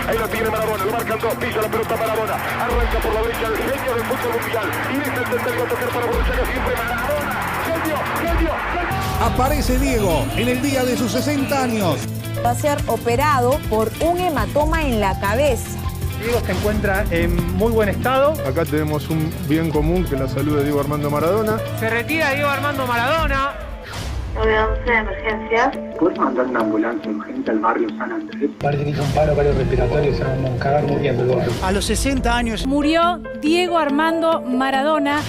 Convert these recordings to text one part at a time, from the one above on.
Ahí lo tiene Maradona, lo marcan dos, pisa la pelota Maradona. Arranca por la derecha el genio del fútbol mundial. Y deja el centro a tocar para Borruchaga, siempre Maradona. Genio. Aparece Diego en el día de sus 60 años. Va a ser operado por un hematoma en la cabeza. Diego se encuentra en muy buen estado. Acá tenemos un bien común, que es la salud de Diego Armando Maradona. Se retira Diego Armando Maradona. 911 de emergencias. ¿Puedes mandar una ambulancia urgente al barrio San Andrés? Parece que hizo un paro cardiorrespiratorio, se van a cagar muriendo el barrio. A los 60 años Murió Diego Armando Maradona.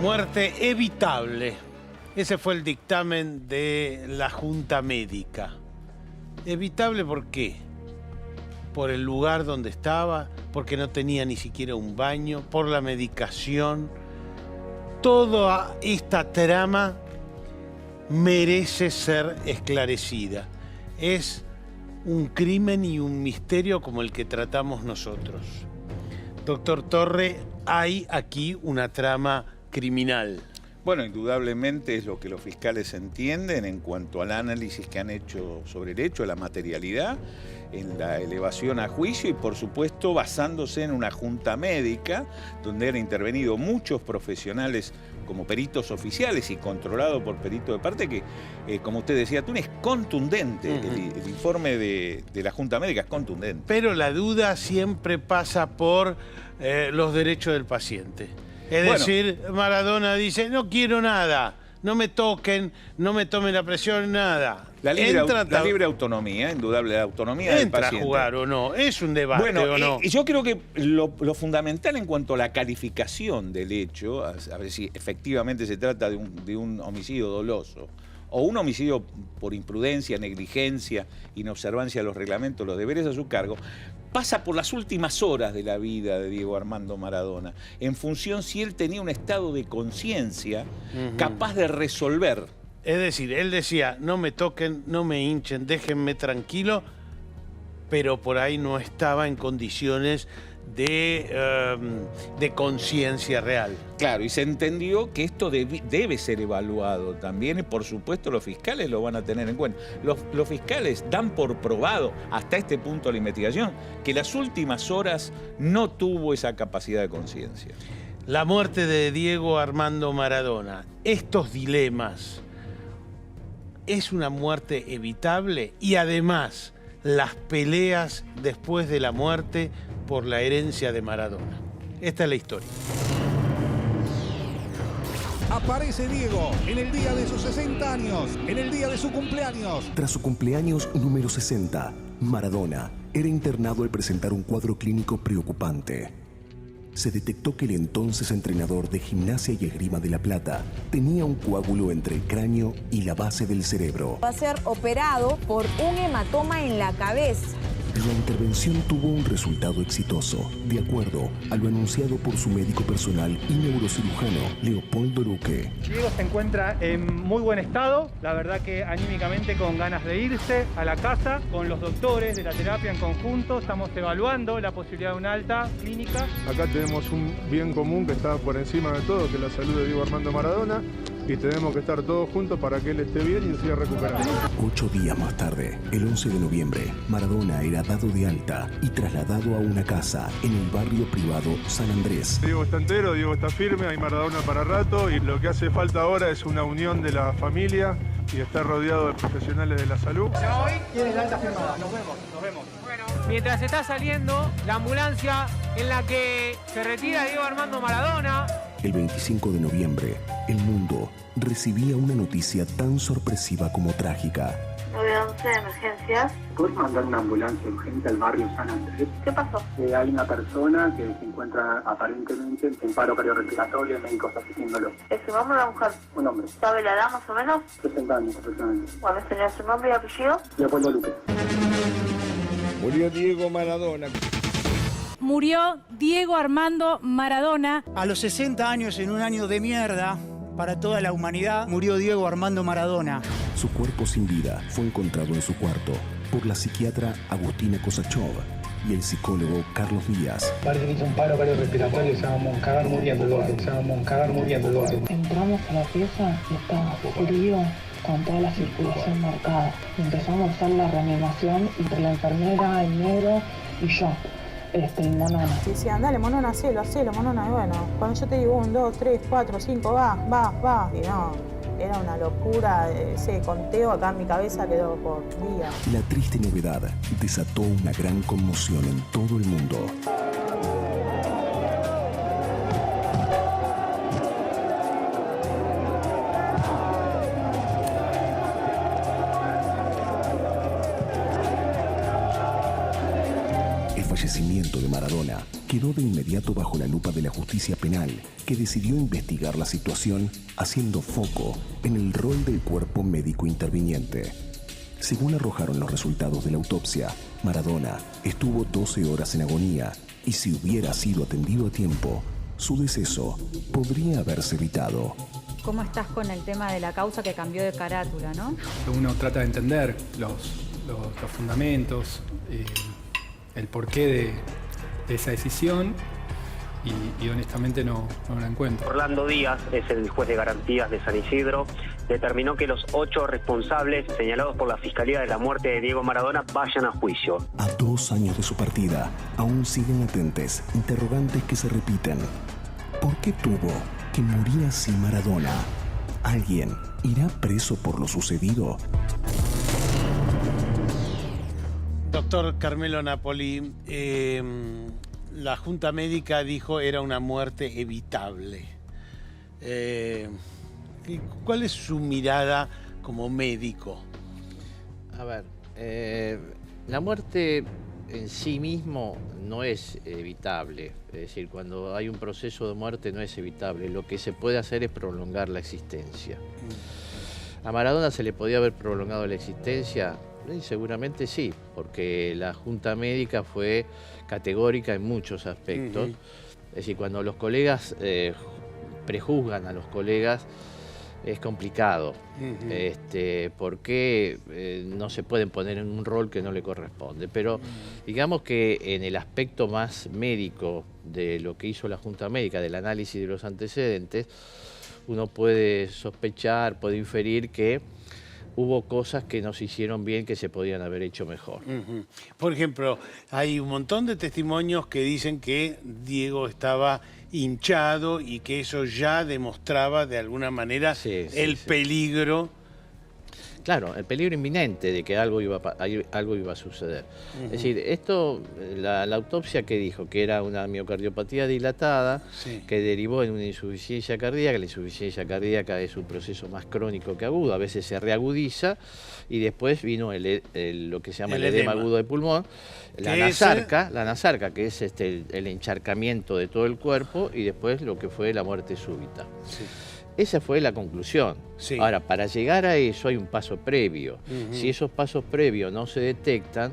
Muerte evitable. Ese fue el dictamen de la Junta Médica. ¿Evitable por qué? Por el lugar donde estaba, porque no tenía ni siquiera un baño, por la medicación. Toda esta trama merece ser esclarecida. Es un crimen y un misterio como el que tratamos nosotros. Doctor Torre, hay aquí una trama criminal. Bueno, indudablemente es lo que los fiscales entienden en cuanto al análisis que han hecho sobre el hecho, la materialidad, en la elevación a juicio y por supuesto basándose en una junta médica donde han intervenido muchos profesionales como peritos oficiales y controlado por peritos de parte que, como usted decía, tú es contundente. El informe de la junta médica es contundente. Pero la duda siempre pasa por los derechos del paciente. Es decir, Maradona dice, no quiero nada, no me toquen, no me tomen la presión, nada. La libre autonomía, indudable autonomía del paciente. ¿Entra a jugar o no? Es un debate o no. Yo creo que lo fundamental en cuanto a la calificación del hecho, a ver si efectivamente se trata de un homicidio doloso, o un homicidio por imprudencia, negligencia, inobservancia de los reglamentos, los deberes a su cargo, pasa por las últimas horas de la vida de Diego Armando Maradona, en función si él tenía un estado de conciencia capaz de resolver. Es decir, él decía, no me toquen, no me hinchen, déjenme tranquilo, pero por ahí no estaba en condiciones de conciencia real. Claro, y se entendió que esto debe ser evaluado también y por supuesto los fiscales lo van a tener en cuenta. Los fiscales dan por probado hasta este punto de la investigación que las últimas horas no tuvo esa capacidad de conciencia. La muerte de Diego Armando Maradona, estos dilemas, ¿es una muerte evitable? Y además, las peleas después de la muerte por la herencia de Maradona. Esta es la historia. aparece Diego en el día de sus 60 años, en el día de su cumpleaños. Tras su cumpleaños número 60, Maradona era internado al presentar un cuadro clínico preocupante. Se detectó que el entonces entrenador de Gimnasia y Esgrima de La Plata tenía un coágulo entre el cráneo y la base del cerebro. Va a ser operado por un hematoma en la cabeza. La intervención tuvo un resultado exitoso, de acuerdo a lo anunciado por su médico personal y neurocirujano, Leopoldo Luque. Diego se encuentra en muy buen estado, la verdad que anímicamente con ganas de irse a la casa, con los doctores de la terapia en conjunto, estamos evaluando la posibilidad de una alta clínica. Acá tenemos un bien común que está por encima de todo, que es la salud de Diego Armando Maradona, y tenemos que estar todos juntos para que él esté bien y se siga recuperando. 8 días más tarde, el 11 de noviembre, Maradona era dado de alta y trasladado a una casa en el barrio privado San Andrés. Diego está entero, Diego está firme, hay Maradona para rato y lo que hace falta ahora es una unión de la familia y estar rodeado de profesionales de la salud. ¿Se va hoy? Tienes la alta firmada, nos vemos. Bueno, mientras está saliendo la ambulancia en la que se retira Diego Armando Maradona. El 25 de noviembre, el mundo recibía una noticia tan sorpresiva como trágica. 911 de emergencias. ¿Puedes mandar una ambulancia urgente al barrio San Andrés? ¿Qué pasó? Hay una persona que se encuentra aparentemente en paro cardiorrespiratorio, médicos asistiéndolo. ¿Es un hombre o una mujer? Un hombre. ¿Sabe la edad más o menos? 60 años aproximadamente. Bueno, señor, su nombre y apellido. Leopoldo Luque. Murió Diego Maradona. Murió Diego Armando Maradona. A los 60 años, en un año de mierda para toda la humanidad, murió Diego Armando Maradona. Su cuerpo sin vida fue encontrado en su cuarto por la psiquiatra Agustina Kosachov y el psicólogo Carlos Díaz. Parece que hizo un paro cardiorrespiratorio y se va a cagar muriendo el gordo. Entramos a la pieza y estaba frío, con toda la circulación marcada. Empezamos a hacer la reanimación entre la enfermera, el negro y yo. Y Monona. Decían, dale, Monona, hacelo, Monona. Y bueno, cuando yo te digo 1, 2, 3, 4, 5, va. Y no, era una locura. Ese conteo acá en mi cabeza quedó por días. La triste novedad desató una gran conmoción en todo el mundo. El fallecimiento de Maradona quedó de inmediato bajo la lupa de la justicia penal, que decidió investigar la situación haciendo foco en el rol del cuerpo médico interviniente. Según arrojaron los resultados de la autopsia, Maradona estuvo 12 horas en agonía y si hubiera sido atendido a tiempo, su deceso podría haberse evitado. ¿Cómo estás con el tema de la causa que cambió de carátula, no? Uno trata de entender los fundamentos, el porqué de esa decisión y honestamente no la encuentro. Orlando Díaz es el juez de garantías de San Isidro. Determinó que los 8 responsables señalados por la Fiscalía de la muerte de Diego Maradona vayan a juicio. A 2 años de su partida, aún siguen latentes interrogantes que se repiten. ¿Por qué tuvo que morir así Maradona? ¿Alguien irá preso por lo sucedido? Doctor Carmelo Napoli, la Junta Médica dijo era una muerte evitable. ¿Cuál es su mirada como médico? A ver, la muerte en sí mismo no es evitable. Es decir, cuando hay un proceso de muerte no es evitable. Lo que se puede hacer es prolongar la existencia. ¿A Maradona se le podía haber prolongado la existencia? Seguramente sí, porque la Junta Médica fue categórica en muchos aspectos. Es decir, cuando los colegas prejuzgan a los colegas, es complicado, porque no se pueden poner en un rol que no le corresponde. Pero digamos que en el aspecto más médico de lo que hizo la Junta Médica, del análisis de los antecedentes, uno puede sospechar, puede inferir que hubo cosas que no se hicieron bien, que se podían haber hecho mejor. Por ejemplo, hay un montón de testimonios que dicen que Diego estaba hinchado y que eso ya demostraba de alguna manera el peligro. Claro, el peligro inminente de que algo iba a suceder. Es decir, esto, la autopsia que dijo que era una miocardiopatía dilatada, que derivó en una insuficiencia cardíaca. La insuficiencia cardíaca es un proceso más crónico que agudo, a veces se reagudiza, y después vino lo que se llama el edema agudo de pulmón, la nasarca, que es el encharcamiento de todo el cuerpo, y después lo que fue la muerte súbita. Esa fue la conclusión. Ahora, para llegar a eso hay un paso previo. Si esos pasos previos no se detectan,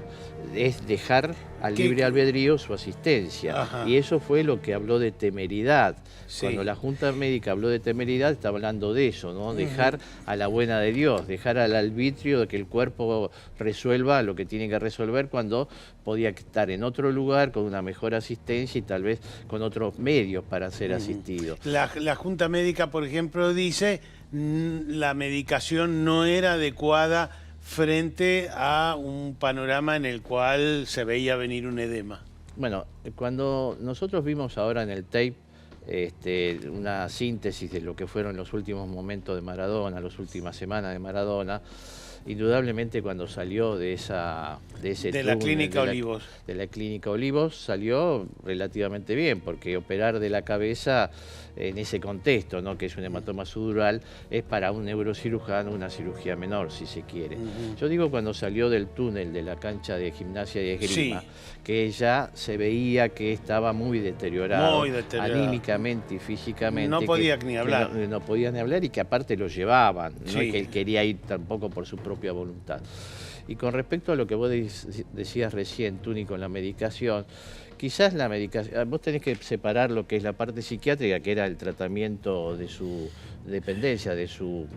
es dejar al libre albedrío su asistencia. Y eso fue lo que habló de temeridad. Cuando la Junta Médica habló de temeridad, está hablando de eso, ¿no? Dejar a la buena de Dios, dejar al arbitrio de que el cuerpo resuelva lo que tiene que resolver, cuando podía estar en otro lugar con una mejor asistencia y tal vez con otros medios para ser asistido. La Junta Médica, por ejemplo, dice la medicación no era adecuada frente a un panorama en el cual se veía venir un edema. Bueno, cuando nosotros vimos ahora en el tape una síntesis de lo que fueron los últimos momentos de Maradona, las últimas semanas de Maradona, indudablemente cuando salió de la Clínica Olivos. De la Clínica Olivos salió relativamente bien, porque operar de la cabeza en ese contexto, ¿no?, que es un hematoma subdural, es para un neurocirujano una cirugía menor, si se quiere. Yo digo cuando salió del túnel de la cancha de Gimnasia y Esgrima, que ya se veía que estaba muy deteriorado, anímicamente y físicamente. No podía ni hablar. No podía ni hablar, y que aparte lo llevaban, no es que él quería ir tampoco por su propia voluntad. Y con respecto a lo que vos decías recién, Tuni, con la medicación, quizás la medicación, vos tenés que separar lo que es la parte psiquiátrica, que era el tratamiento de su dependencia, de su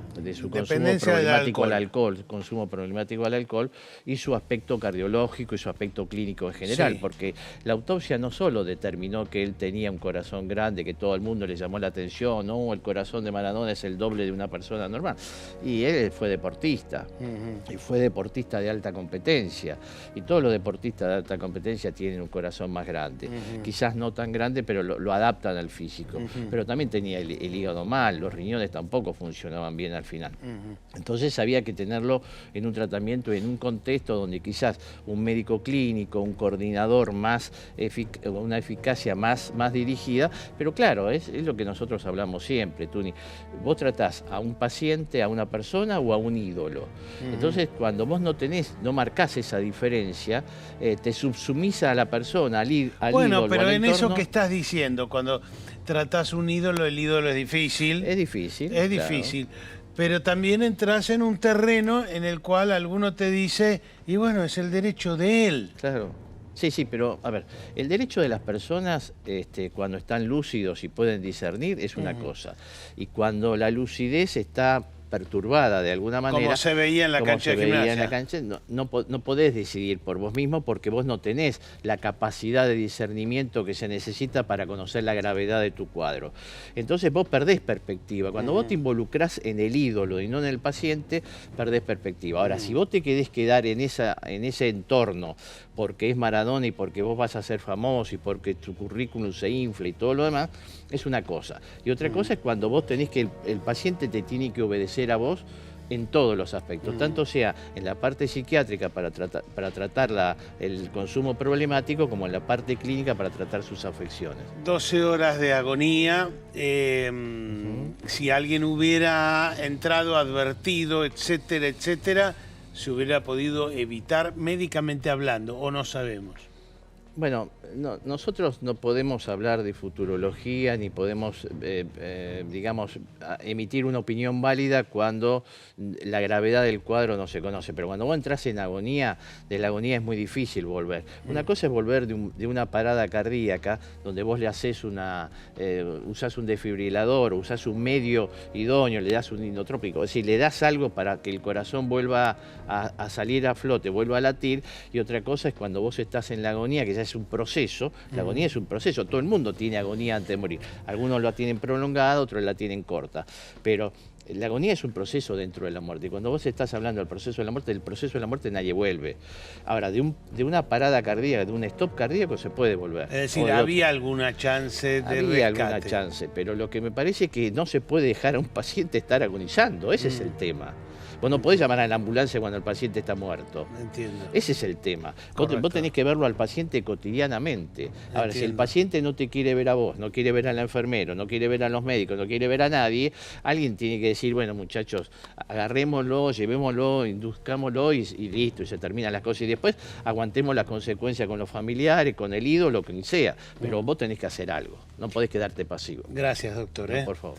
consumo problemático al alcohol, consumo problemático al alcohol, y su aspecto cardiológico y su aspecto clínico en general, sí. Porque la autopsia no solo determinó que él tenía un corazón grande, que todo el mundo le llamó la atención, no, el corazón de Maradona es el doble de una persona normal, y él fue deportista, y fue deportista de alta competencia, y todos los deportistas de alta competencia tienen un corazón más grande, quizás no tan grande, pero lo adaptan al físico, pero también tenía el hígado mal, los riñones tampoco funcionaban bien al final. Entonces había que tenerlo en un tratamiento, en un contexto donde quizás un médico clínico, un coordinador más, una eficacia más dirigida, pero claro, es lo que nosotros hablamos siempre, Tuni. Vos tratás a un paciente, a una persona o a un ídolo. Entonces, cuando vos no marcás esa diferencia, te subsumís a la persona, al ídolo. Bueno, pero en entorno. eso que estás diciendo, cuando tratás un ídolo, el ídolo es difícil. Es difícil. Es difícil. Pero también entras en un terreno en el cual alguno te dice, y bueno, es el derecho de él. Claro. Sí, pero a ver, el derecho de las personas cuando están lúcidos y pueden discernir es una cosa. Y cuando la lucidez está perturbada de alguna manera. Como se veía en la cancha de gimnasia. No podés decidir por vos mismo porque vos no tenés la capacidad de discernimiento que se necesita para conocer la gravedad de tu cuadro. Entonces vos perdés perspectiva. Cuando vos te involucrás en el ídolo y no en el paciente, perdés perspectiva. Ahora, si vos te querés quedar en ese entorno porque es Maradona y porque vos vas a ser famoso y porque tu currículum se infla y todo lo demás, es una cosa. Y otra cosa es cuando vos tenés que el paciente te tiene que obedecer a vos en todos los aspectos, tanto sea en la parte psiquiátrica para tratar el consumo problemático, como en la parte clínica para tratar sus afecciones. 12 horas de agonía, si alguien hubiera entrado, advertido, etcétera, etcétera, se hubiera podido evitar médicamente hablando, o no sabemos. Bueno, nosotros no podemos hablar de futurología ni podemos, digamos, emitir una opinión válida cuando la gravedad del cuadro no se conoce. Pero cuando vos entras en agonía, de la agonía es muy difícil volver. Una cosa es volver de una parada cardíaca, donde vos le haces usás un desfibrilador, o usás un medio idóneo, le das un inotrópico, es decir, le das algo para que el corazón vuelva a salir a flote, vuelva a latir. Y otra cosa es cuando vos estás en la agonía, que ya es un proceso. La agonía es un proceso, todo el mundo tiene agonía antes de morir. Algunos la tienen prolongada, otros la tienen corta, pero la agonía es un proceso dentro de la muerte. Y cuando vos estás hablando del proceso de la muerte nadie vuelve. Ahora, de una parada cardíaca, de un stop cardíaco se puede volver. Es decir, había alguna chance de rescate. Había alguna chance, pero lo que me parece es que no se puede dejar a un paciente estar agonizando, ese es el tema. Vos no podés llamar a la ambulancia cuando el paciente está muerto. Entiendo. Ese es el tema. Vos tenés que verlo al paciente cotidianamente. Ahora, si el paciente no te quiere ver a vos, no quiere ver al enfermero, no quiere ver a los médicos, no quiere ver a nadie, alguien tiene que decir, bueno, muchachos, agarrémoslo, llevémoslo, induzcámoslo y listo, y se terminan las cosas. Y después aguantemos las consecuencias con los familiares, con el ídolo, quien sea. Pero vos tenés que hacer algo. No podés quedarte pasivo. Gracias, doctor. No, por favor.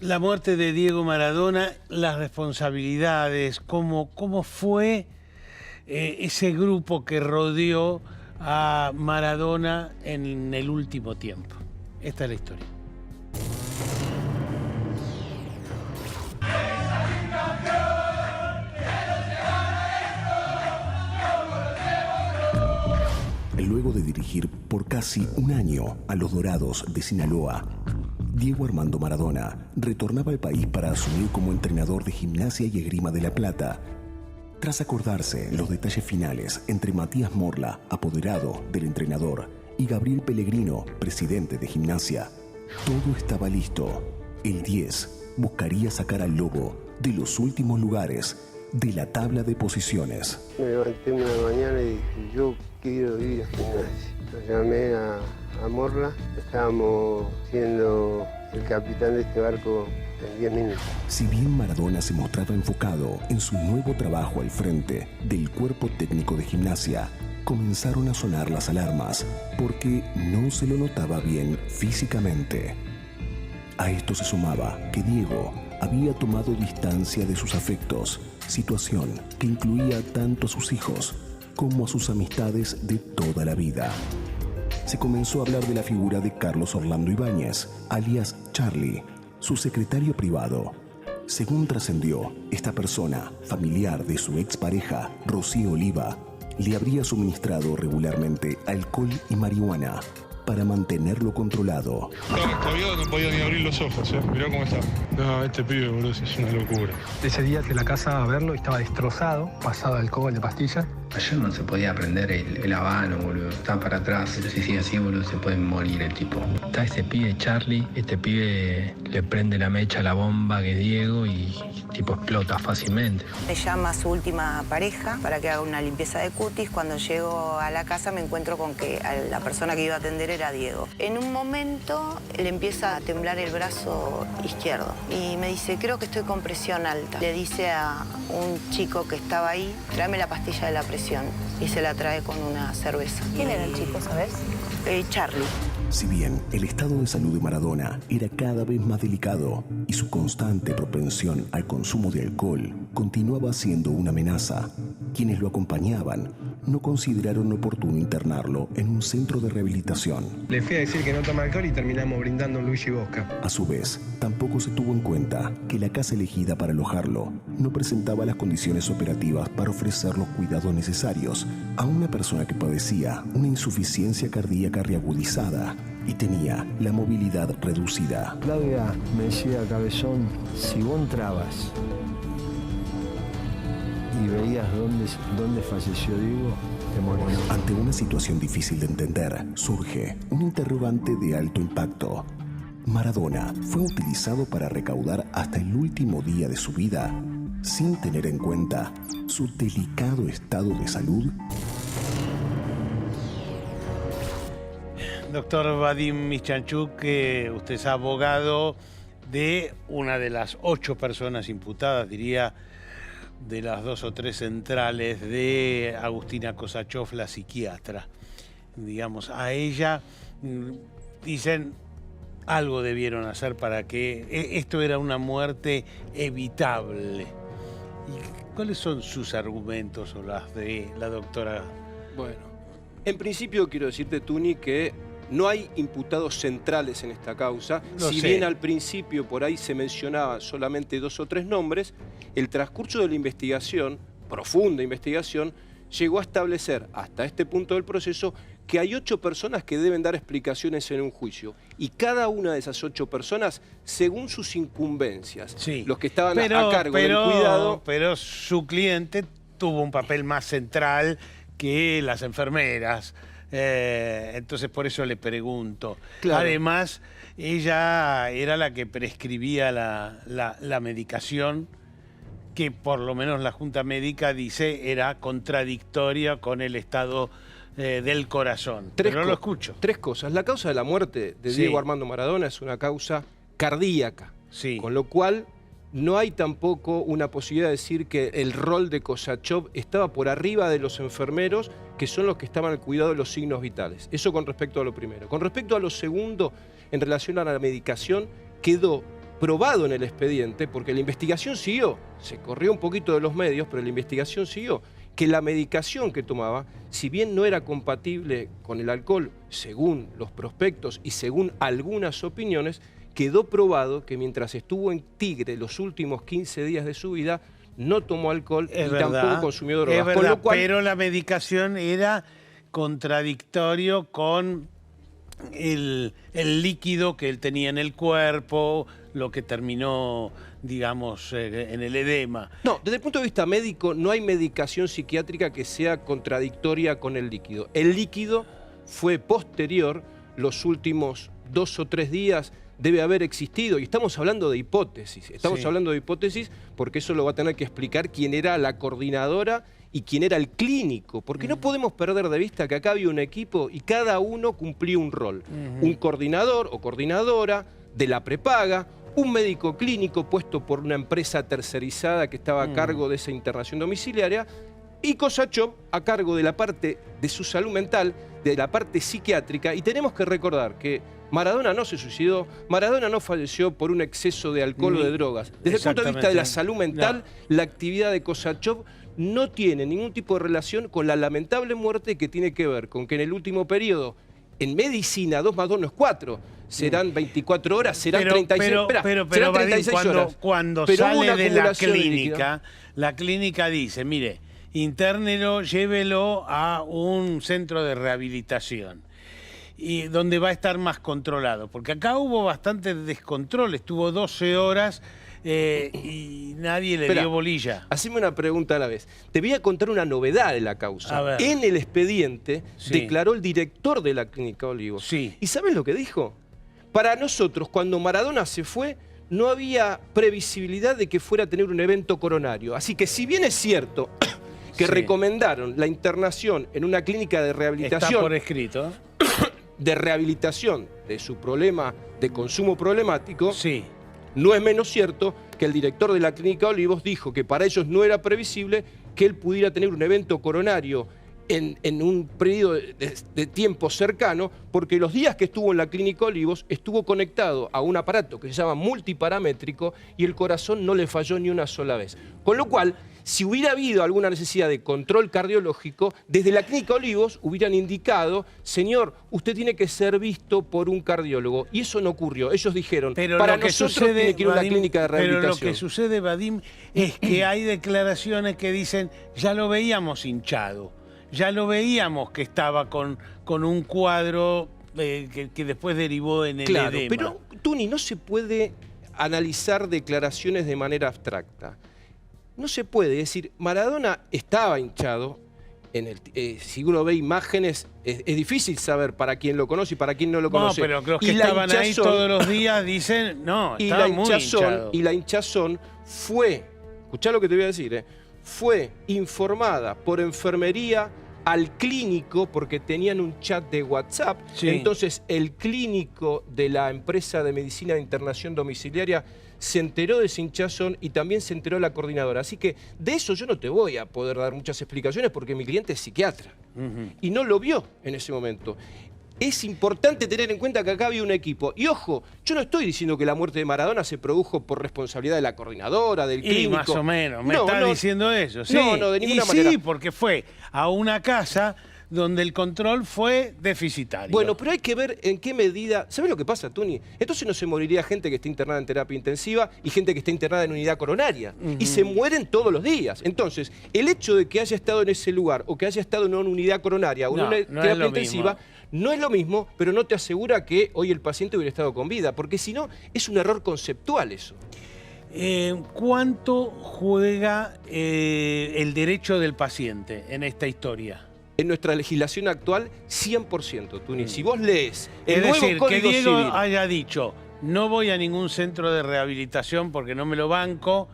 La muerte de Diego Maradona, las responsabilidades, cómo fue ese grupo que rodeó a Maradona en el último tiempo. Esta es la historia. Luego de dirigir por casi un año a los Dorados de Sinaloa, Diego Armando Maradona retornaba al país para asumir como entrenador de Gimnasia y Esgrima de La Plata. Tras acordarse los detalles finales entre Matías Morla, apoderado del entrenador, y Gabriel Pellegrino, presidente de Gimnasia, todo estaba listo. El 10 buscaría sacar al Lobo de los últimos lugares de la tabla de posiciones. Me levanté una mañana y dije, yo quiero ir a Gimnasia. Lo llamé a Morla, estábamos siendo el capitán de este barco en 10 minutos. Si bien Maradona se mostraba enfocado en su nuevo trabajo al frente del cuerpo técnico de Gimnasia, comenzaron a sonar las alarmas porque no se lo notaba bien físicamente. A esto se sumaba que Diego había tomado distancia de sus afectos, situación que incluía tanto a sus hijos como a sus amistades de toda la vida. Se comenzó a hablar de la figura de Carlos Orlando Ibáñez, alias Charlie, su secretario privado. Según trascendió, esta persona, familiar de su expareja, Rocío Oliva, le habría suministrado regularmente alcohol y marihuana para mantenerlo controlado. No podía ni abrir los ojos, mirá cómo está. No, este pibe, boludo, es una locura. Ese día fui a la casa a verlo y estaba destrozado, pasado de alcohol, de pastillas. Ayer no se podía prender el habano, boludo. Estaba para atrás. Si sigue así, boludo, se puede morir el tipo. Está este pibe, Charlie. Este pibe le prende la mecha a la bomba que es Diego y tipo explota fácilmente. Me llama su última pareja para que haga una limpieza de cutis. Cuando llego a la casa me encuentro con que la persona que iba a atender era Diego. En un momento le empieza a temblar el brazo izquierdo y me dice, creo que estoy con presión alta. Le dice a un chico que estaba ahí, tráeme la pastilla de la presión. Y se la trae con una cerveza. ¿Quién era el chico, sabes? Charlie. Si bien el estado de salud de Maradona era cada vez más delicado y su constante propensión al consumo de alcohol continuaba siendo una amenaza, quienes lo acompañaban no consideraron oportuno internarlo en un centro de rehabilitación. Le fui a decir que no toma alcohol y terminamos brindando un Luigi Bosca. A su vez, tampoco se tuvo en cuenta que la casa elegida para alojarlo no presentaba las condiciones operativas para ofrecer los cuidados necesarios a una persona que padecía una insuficiencia cardíaca reagudizada y tenía la movilidad reducida. Claudia me decía, cabezón, si vos entrabas y veías dónde falleció Diego, te morías. Ante una situación difícil de entender, surge un interrogante de alto impacto. ¿Maradona fue utilizado para recaudar hasta el último día de su vida, sin tener en cuenta su delicado estado de salud? Doctor Vadim Mischanchuk, usted es abogado de una de las 8 personas imputadas, diría, de las 2 o 3 centrales de Agustina Kosachov, la psiquiatra. Digamos, a ella, dicen, algo debieron hacer para que esto era una muerte evitable. ¿Y cuáles son sus argumentos o las de la doctora? Bueno, en principio quiero decirte, Tuni, que no hay imputados centrales en esta causa. Si bien al principio por ahí se mencionaban solamente 2 o 3 nombres, el transcurso de la investigación, profunda investigación, llegó a establecer hasta este punto del proceso que hay 8 personas que deben dar explicaciones en un juicio. Y cada una de esas 8 personas, según sus incumbencias, los que estaban a cargo del cuidado... Pero su cliente tuvo un papel más central que las enfermeras. Entonces por eso le pregunto. Claro. Además, ella era la que prescribía la medicación, que por lo menos la Junta Médica dice era contradictoria con el estado del corazón. Pero no lo escucho. 3 cosas. La causa de la muerte de Diego Armando Maradona es una causa cardíaca, con lo cual no hay tampoco una posibilidad de decir que el rol de Kosachov estaba por arriba de los enfermeros, que son los que estaban al cuidado de los signos vitales. Eso con respecto a lo primero. Con respecto a lo segundo, en relación a la medicación, quedó probado en el expediente, porque la investigación siguió, se corrió un poquito de los medios, pero la investigación siguió, que la medicación que tomaba, si bien no era compatible con el alcohol, según los prospectos y según algunas opiniones, quedó probado que mientras estuvo en Tigre los últimos 15 días de su vida, no tomó alcohol y tampoco consumió drogas. Es verdad, con lo cual, pero la medicación era contradictorio con el líquido que él tenía en el cuerpo, lo que terminó, digamos, en el edema. No, desde el punto de vista médico, no hay medicación psiquiátrica que sea contradictoria con el líquido. El líquido fue posterior, los últimos 2 o 3 días debe haber existido, y estamos hablando de hipótesis. Estamos hablando de hipótesis porque eso lo va a tener que explicar quién era la coordinadora y quién era el clínico, porque no podemos perder de vista que acá había un equipo y cada uno cumplía un rol. Un coordinador o coordinadora de la prepaga, un médico clínico puesto por una empresa tercerizada que estaba a cargo de esa internación domiciliaria, y Kosachov a cargo de la parte de su salud mental, de la parte psiquiátrica. Y tenemos que recordar que Maradona no se suicidó, Maradona no falleció por un exceso de alcohol o de drogas. Desde el punto de vista de la salud mental, la actividad de Kosachev no tiene ningún tipo de relación con la lamentable muerte que tiene que ver con que en el último periodo, en medicina, 2 más 2 no es 4, serán 24 horas, serán 36 horas. Pero serán 36 horas. Cuando Pero sale de la acumulación clínica, la clínica dice, mire, internelo, llévelo a un centro de rehabilitación, y donde va a estar más controlado. Porque acá hubo bastante descontrol, estuvo 12 horas y nadie le dio bolilla. Haceme una pregunta a la vez. Te voy a contar una novedad de la causa. En el expediente declaró el director de la Clínica Olivos. ¿Y sabes lo que dijo? Para nosotros, cuando Maradona se fue, no había previsibilidad de que fuera a tener un evento coronario. Así que si bien es cierto que recomendaron la internación en una clínica de rehabilitación... Está por escrito. De rehabilitación de su problema de consumo problemático, no es menos cierto que el director de la Clínica Olivos dijo que para ellos no era previsible que él pudiera tener un evento coronario en un periodo de tiempo cercano, porque los días que estuvo en la Clínica Olivos estuvo conectado a un aparato que se llama multiparamétrico y el corazón no le falló ni una sola vez. Con lo cual, si hubiera habido alguna necesidad de control cardiológico, desde la Clínica Olivos hubieran indicado, señor, usted tiene que ser visto por un cardiólogo. Y eso no ocurrió. Ellos dijeron, para nosotros tiene que ir a una clínica de rehabilitación. Pero lo que sucede, Vadim, es que hay declaraciones que dicen, ya lo veíamos hinchado, ya lo veíamos que estaba con un cuadro que después derivó en el edema. Pero, Tuni, no se puede analizar declaraciones de manera abstracta. No se puede decir, Maradona estaba hinchado, si uno ve imágenes, es difícil saber para quién lo conoce y para quién no lo conoce. No, pero los que estaban ahí todos los días dicen, no, estaba muy hinchado. Y la hinchazón fue, escuchá lo que te voy a decir, fue informada por enfermería al clínico porque tenían un chat de WhatsApp. Entonces el clínico de la empresa de medicina de internación domiciliaria se enteró de ese hinchazón y también se enteró la coordinadora. Así que de eso yo no te voy a poder dar muchas explicaciones porque mi cliente es psiquiatra y no lo vio en ese momento. Es importante tener en cuenta que acá había un equipo. Y ojo, yo no estoy diciendo que la muerte de Maradona se produjo por responsabilidad de la coordinadora, del clínico. Y más o menos, me está diciendo eso. Sí. No, de ninguna manera. Sí, porque fue a una casa donde el control fue deficitario. Bueno, pero hay que ver en qué medida... ¿Sabes lo que pasa, Tuni? Entonces no se moriría gente que esté internada en terapia intensiva y gente que esté internada en unidad coronaria. Y se mueren todos los días. Entonces, el hecho de que haya estado en ese lugar o que haya estado en una unidad coronaria o en una terapia intensiva... No es lo mismo, pero no te asegura que hoy el paciente hubiera estado con vida, porque si no, es un error conceptual eso. ¿Cuánto juega el derecho del paciente en esta historia? En nuestra legislación actual, 100%, Tuni. Si vos lees el nuevo Código que Diego Civil, haya dicho, no voy a ningún centro de rehabilitación porque no me lo banco,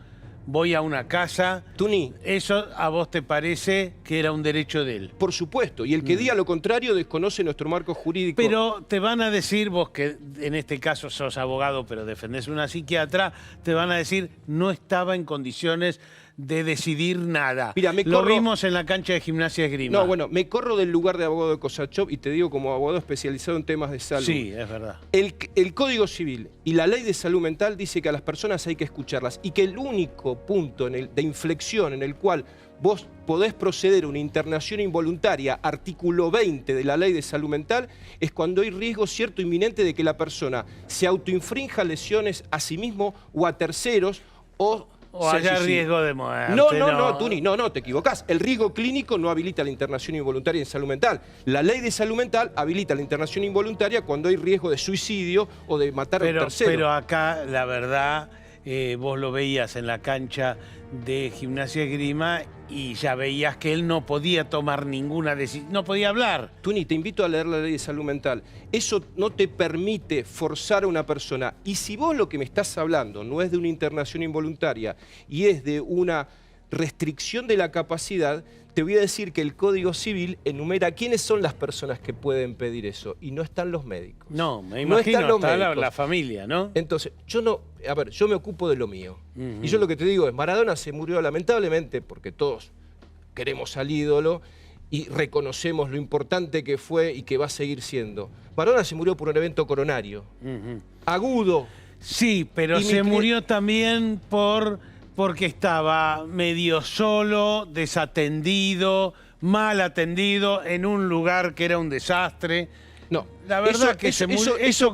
voy a una casa. Tuni, ¿eso a vos te parece que era un derecho de él? Por supuesto, y el que diga lo contrario desconoce nuestro marco jurídico. Pero te van a decir, vos que en este caso sos abogado pero defendés una psiquiatra, te van a decir no estaba en condiciones de decidir nada. Mira, lo vimos en la cancha de Gimnasia Esgrima. No, bueno, me corro del lugar de abogado de Kosachev y te digo como abogado especializado en temas de salud. Sí, es verdad. El Código Civil y la Ley de Salud Mental dice que a las personas hay que escucharlas y que el único punto de inflexión en el cual vos podés proceder a una internación involuntaria, artículo 20 de la Ley de Salud Mental, es cuando hay riesgo cierto inminente de que la persona se autoinfrinja lesiones a sí mismo o a terceros o haya riesgo de muerte. No, Tuni, no, te equivocás. El riesgo clínico no habilita la internación involuntaria en salud mental. La Ley de Salud Mental habilita la internación involuntaria cuando hay riesgo de suicidio o de matar a un tercero. Pero acá, la verdad, vos lo veías en la cancha de Gimnasia Esgrima y ya veías que él no podía tomar ninguna decisión, no podía hablar. Tuni, te invito a leer la Ley de Salud Mental. Eso no te permite forzar a una persona. Y si vos lo que me estás hablando no es de una internación involuntaria y es de una restricción de la capacidad, te voy a decir que el Código Civil enumera quiénes son las personas que pueden pedir eso. Y no están los médicos. No, me imagino, no está la familia, ¿no? Entonces, yo me ocupo de lo mío. Y yo lo que te digo es, Maradona se murió lamentablemente, porque todos queremos al ídolo, y reconocemos lo importante que fue y que va a seguir siendo. Maradona se murió por un evento coronario, agudo. Sí, pero se murió también porque estaba medio solo, desatendido, mal atendido, en un lugar que era un desastre. No, la verdad que se murió. Eso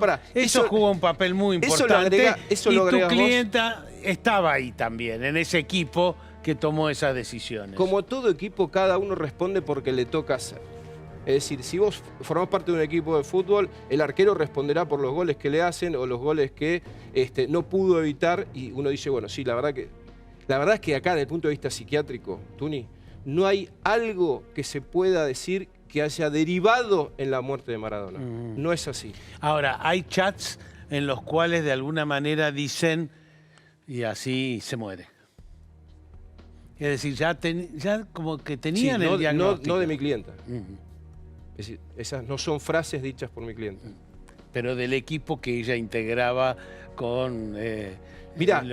jugó un papel muy importante. Y tu clienta estaba ahí también, en ese equipo que tomó esas decisiones. Como todo equipo, cada uno responde porque le toca hacer. Es decir, si vos formás parte de un equipo de fútbol, el arquero responderá por los goles que le hacen o los goles que no pudo evitar, y uno dice, bueno, sí, la verdad es que acá, desde el punto de vista psiquiátrico, Tuni, no hay algo que se pueda decir que haya derivado en la muerte de Maradona. No es así. Ahora, hay chats en los cuales de alguna manera dicen, y así se muere. Es decir, ya como que tenían el diagnóstico. No de mi clienta. Es decir, esas no son frases dichas por mi cliente. Pero del equipo que ella integraba con... Mirá,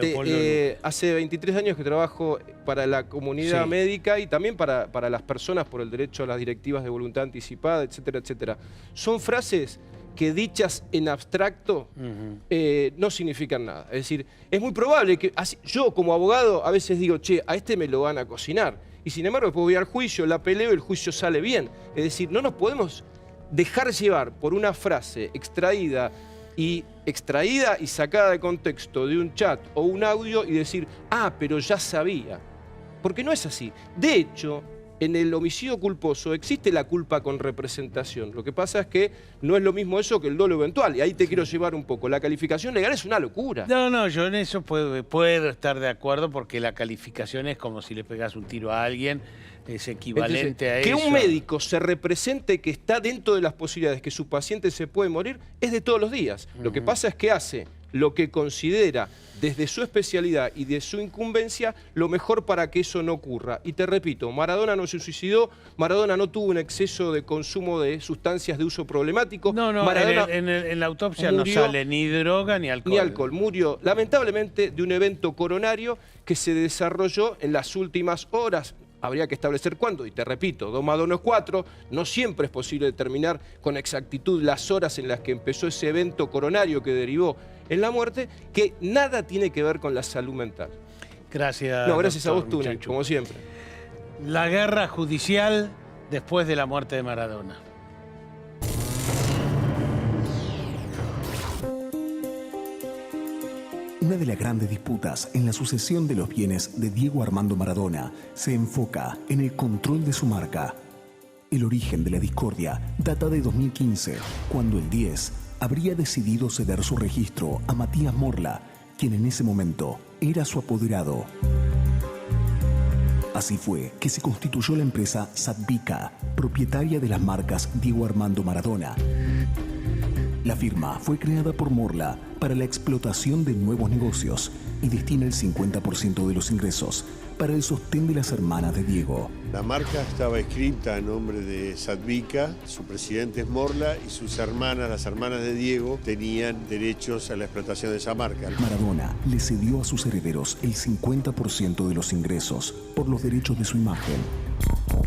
hace 23 años que trabajo para la comunidad médica y también para las personas por el derecho a las directivas de voluntad anticipada, etcétera, etcétera. Son frases que dichas en abstracto no significan nada. Es decir, es muy probable que yo como abogado a veces digo, che, a este me lo van a cocinar. Y sin embargo, después voy al juicio, la peleo y el juicio sale bien. Es decir, no nos podemos dejar llevar por una frase extraída y sacada de contexto de un chat o un audio y decir, ah, pero ya sabía. Porque no es así. De hecho, en el homicidio culposo existe la culpa con representación. Lo que pasa es que no es lo mismo eso que el dolo eventual. Y ahí te quiero llevar un poco. La calificación legal es una locura. No, yo en eso puedo estar de acuerdo porque la calificación es como si le pegas un tiro a alguien. Es equivalente a eso. Que un médico se represente que está dentro de las posibilidades que su paciente se puede morir es de todos los días. Lo que pasa es que hace lo que considera desde su especialidad y de su incumbencia lo mejor para que eso no ocurra. Y te repito, Maradona no se suicidó, Maradona no tuvo un exceso de consumo de sustancias de uso problemático. No, Maradona en la autopsia no sale ni droga ni alcohol. Ni alcohol. Murió lamentablemente de un evento coronario que se desarrolló en las últimas horas. Habría que establecer cuándo, y te repito, 2 más 2 no es 4, no siempre es posible determinar con exactitud las horas en las que empezó ese evento coronario que derivó en la muerte, que nada tiene que ver con la salud mental. Gracias. No, gracias a vos, Tuni, como siempre. La guerra judicial después de la muerte de Maradona. Una de las grandes disputas en la sucesión de los bienes de Diego Armando Maradona se enfoca en el control de su marca. El origen de la discordia data de 2015, cuando el 10 habría decidido ceder su registro a Matías Morla, quien en ese momento era su apoderado. Así fue que se constituyó la empresa Sadvica, propietaria de las marcas Diego Armando Maradona. La firma fue creada por Morla para la explotación de nuevos negocios y destina el 50% de los ingresos para el sostén de las hermanas de Diego. La marca estaba escrita a nombre de Sadvica, su presidente es Morla y sus hermanas, las hermanas de Diego, tenían derechos a la explotación de esa marca. Maradona le cedió a sus herederos el 50% de los ingresos por los derechos de su imagen.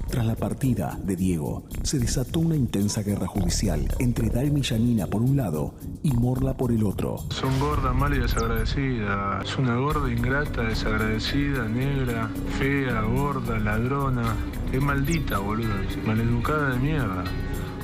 Tras la partida de Diego, se desató una intensa guerra judicial entre Dalma y Janina por un lado y Morla por el otro. Son gorda, mala y desagradecida. Es una gorda, ingrata, desagradecida, negra, fea, gorda, ladrona. Es maldita, boludo. Maleducada de mierda.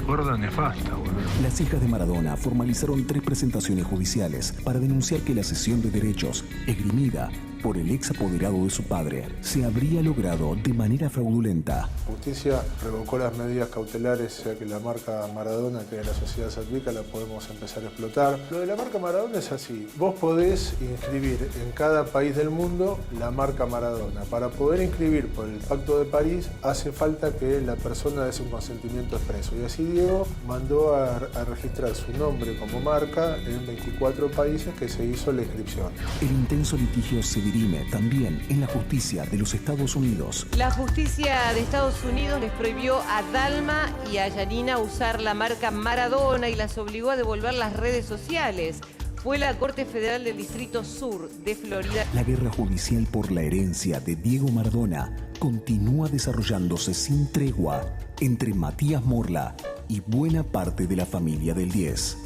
Gorda nefasta, boludo. Las hijas de Maradona formalizaron 3 presentaciones judiciales para denunciar que la cesión de derechos, esgrimida por el ex apoderado de su padre, se habría logrado de manera fraudulenta. La justicia revocó las medidas cautelares, ya que la marca Maradona, que es la sociedad Sadvica, la podemos empezar a explotar. Lo de la marca Maradona es así. Vos podés inscribir en cada país del mundo la marca Maradona. Para poder inscribir por el Pacto de París, hace falta que la persona dé un consentimiento expreso. Y así Diego mandó a registrar su nombre como marca en 24 países que se hizo la inscripción. El intenso litigio se dirime también en la justicia de los Estados Unidos. La justicia de Estados Unidos les prohibió a Dalma y a Janina usar la marca Maradona y las obligó a devolver las redes sociales. fue la Corte Federal del Distrito Sur de Florida. La guerra judicial por la herencia de Diego Maradona continúa desarrollándose sin tregua entre Matías Morla y buena parte de la familia del 10.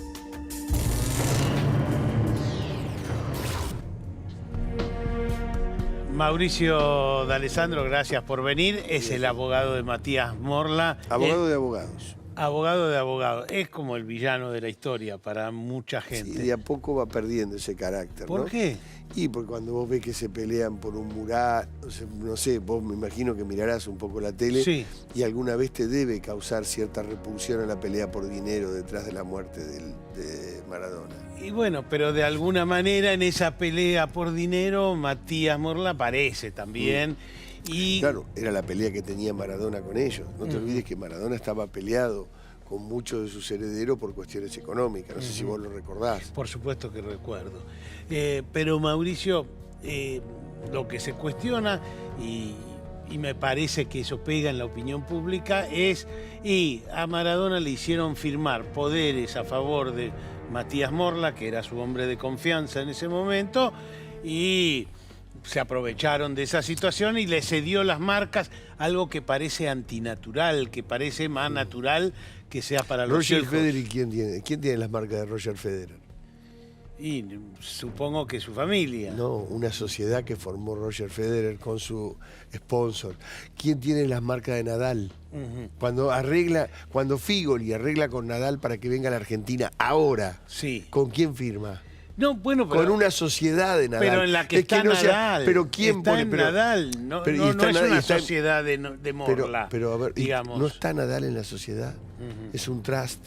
Mauricio D'Alessandro, gracias por venir. Es el abogado de Matías Morla. Abogado de abogados. Abogado de abogados. Es como el villano de la historia para mucha gente. Sí, de a poco va perdiendo ese carácter, ¿Por ¿no? qué? Y porque cuando vos ves que se pelean por un mural, no sé, vos me imagino que mirarás un poco la tele, sí, y alguna vez te debe causar cierta repulsión a la pelea por dinero detrás de la muerte de Maradona. Y bueno, pero de alguna manera en esa pelea por dinero Matías Morla aparece también. Y claro, era la pelea que tenía Maradona con ellos. No te olvides que Maradona estaba peleado con muchos de sus herederos por cuestiones económicas. No sé si vos lo recordás. Por supuesto que recuerdo. Pero Mauricio, lo que se cuestiona, y me parece que eso pega en la opinión pública, es, y a Maradona le hicieron firmar poderes a favor de Matías Morla, que era su hombre de confianza en ese momento, y se aprovecharon de esa situación y le cedió las marcas, algo que parece antinatural, que parece más natural que sea para los hijos. Roger Federer, ¿quién tiene? ¿Quién tiene las marcas de Roger Federer? Y supongo que su familia. No, una sociedad que formó Roger Federer con su sponsor. ¿Quién tiene las marcas de Nadal? Cuando Figoli arregla con Nadal para que venga a la Argentina ahora, sí, ¿con quién firma? No, bueno, pero, con una sociedad de Nadal. Pero en la que está que no Nadal. Pero ¿quién está pone? En pero, Nadal, no, pero, no es una sociedad de Morla. Pero a ver, digamos. ¿no está Nadal en la sociedad? Es un trust.